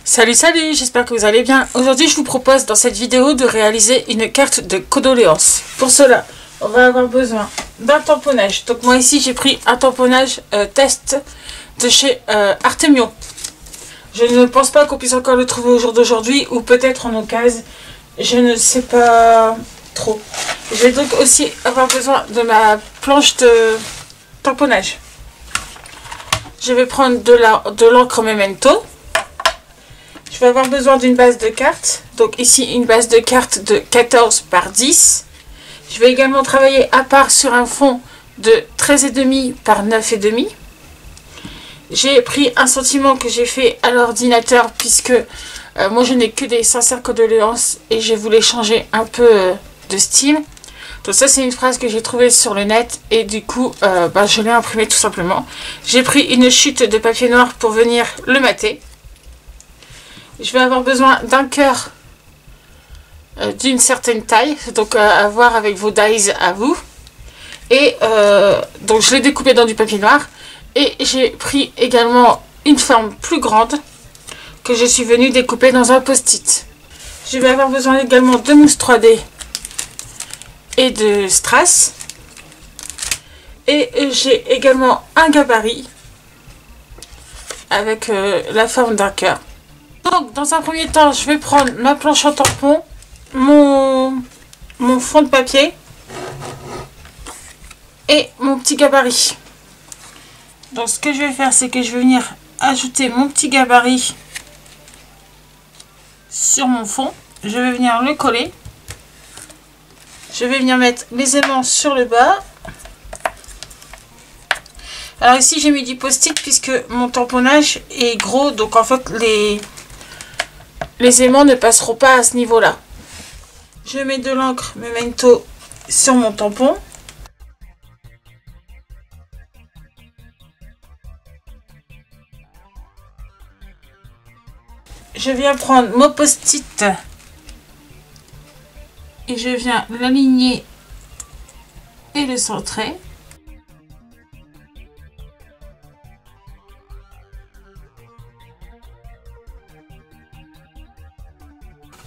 Salut, j'espère que vous allez bien. Aujourd'hui, je vous propose dans cette vidéo de réaliser une carte de condoléances. Pour cela, on va avoir besoin d'un tamponnage. Donc moi ici, j'ai pris un tamponnage test de chez Artemio. Je ne pense pas qu'on puisse encore le trouver au jour d'aujourd'hui ou peut-être en occasion. Je ne sais pas trop. Je vais donc aussi avoir besoin de ma planche de tamponnage. Je vais prendre de l'encre Memento. Je vais avoir besoin d'une base de cartes. Donc ici, une base de cartes de 14 par 10. Je vais également travailler à part sur un fond de 13,5 par 9,5. J'ai pris un sentiment que j'ai fait à l'ordinateur puisque moi je n'ai que des sincères condoléances et je voulais changer un peu de style. Donc ça, c'est une phrase que j'ai trouvée sur le net et du coup je l'ai imprimée tout simplement. J'ai pris une chute de papier noir pour venir le mater. Je vais avoir besoin d'un cœur d'une certaine taille, donc à voir avec vos dies à vous. Et donc je l'ai découpé dans du papier noir. Et j'ai pris également une forme plus grande que je suis venue découper dans un post-it. Je vais avoir besoin également de mousse 3D et de strass. Et j'ai également un gabarit avec la forme d'un cœur. Donc, dans un premier temps, je vais prendre ma planche en tampon, mon fond de papier et mon petit gabarit. Donc, ce que je vais faire, c'est que je vais venir ajouter mon petit gabarit sur mon fond. Je vais venir le coller. Je vais venir mettre les aimants sur le bas. Alors ici, j'ai mis du post-it puisque mon tamponnage est gros. Donc, en fait, les aimants ne passeront pas à ce niveau-là. Je mets de l'encre Memento sur mon tampon. Je viens prendre mon post-it et je viens l'aligner et le centrer.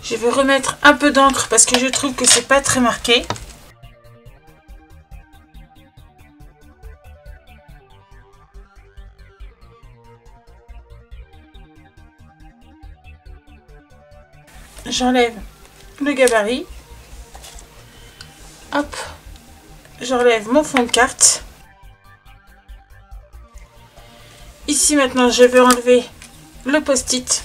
Je vais remettre un peu d'encre parce que je trouve que c'est pas très marqué. J'enlève le gabarit. Hop. J'enlève mon fond de carte. Ici maintenant, je vais enlever le post-it.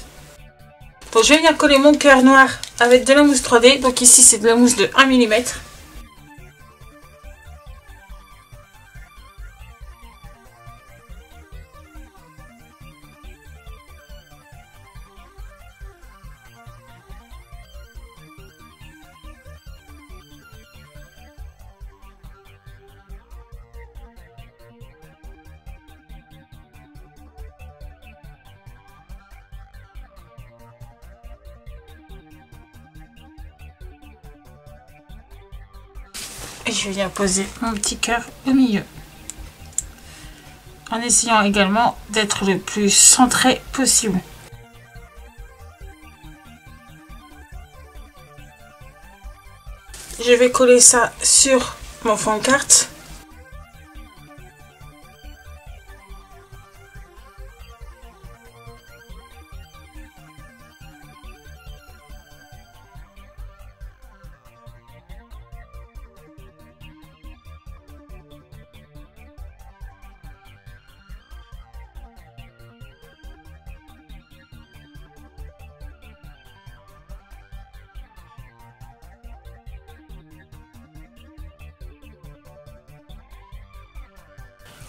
Donc je vais venir coller mon cœur noir avec de la mousse 3D. Donc ici c'est de la mousse de 1 mm. Et je viens poser mon petit cœur au milieu. En essayant également d'être le plus centré possible. Je vais coller ça sur mon fond de carte.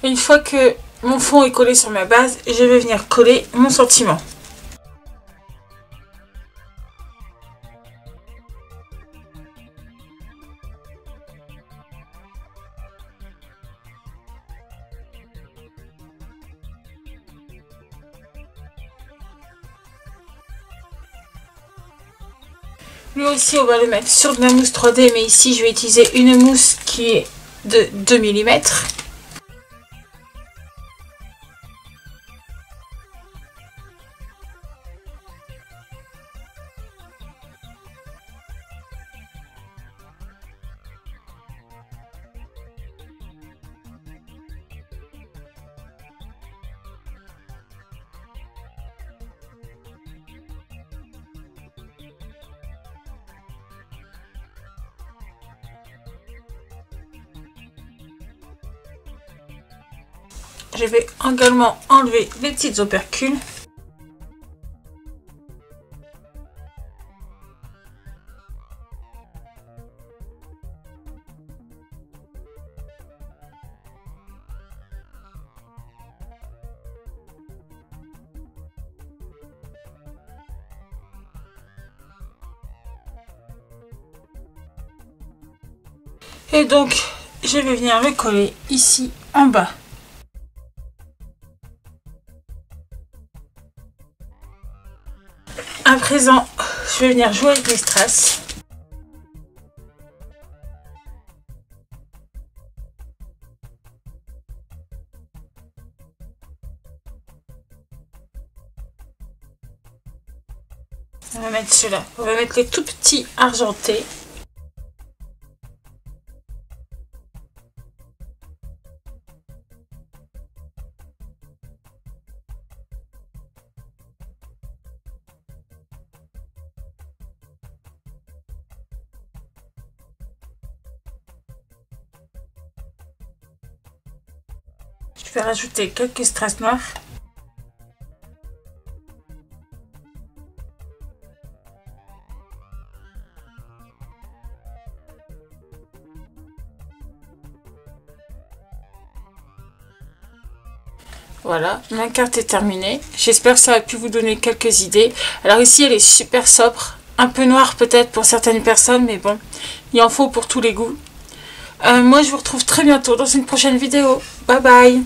Une fois que mon fond est collé sur ma base, je vais venir coller mon sentiment. Lui aussi, on va le mettre sur de la mousse 3D, mais ici, je vais utiliser une mousse qui est de 2 mm. je vais également enlever les petites opercules. Et donc, je vais venir le coller ici en bas. À présent, je vais venir jouer avec les strass. On va mettre ceux-là. On va mettre les tout petits argentés. Je vais rajouter quelques strass noirs. Voilà, ma carte est terminée. J'espère que ça a pu vous donner quelques idées. Alors ici, elle est super sobre. Un peu noire peut-être pour certaines personnes, mais bon, il en faut pour tous les goûts. Moi, je vous retrouve très bientôt dans une prochaine vidéo. Bye bye!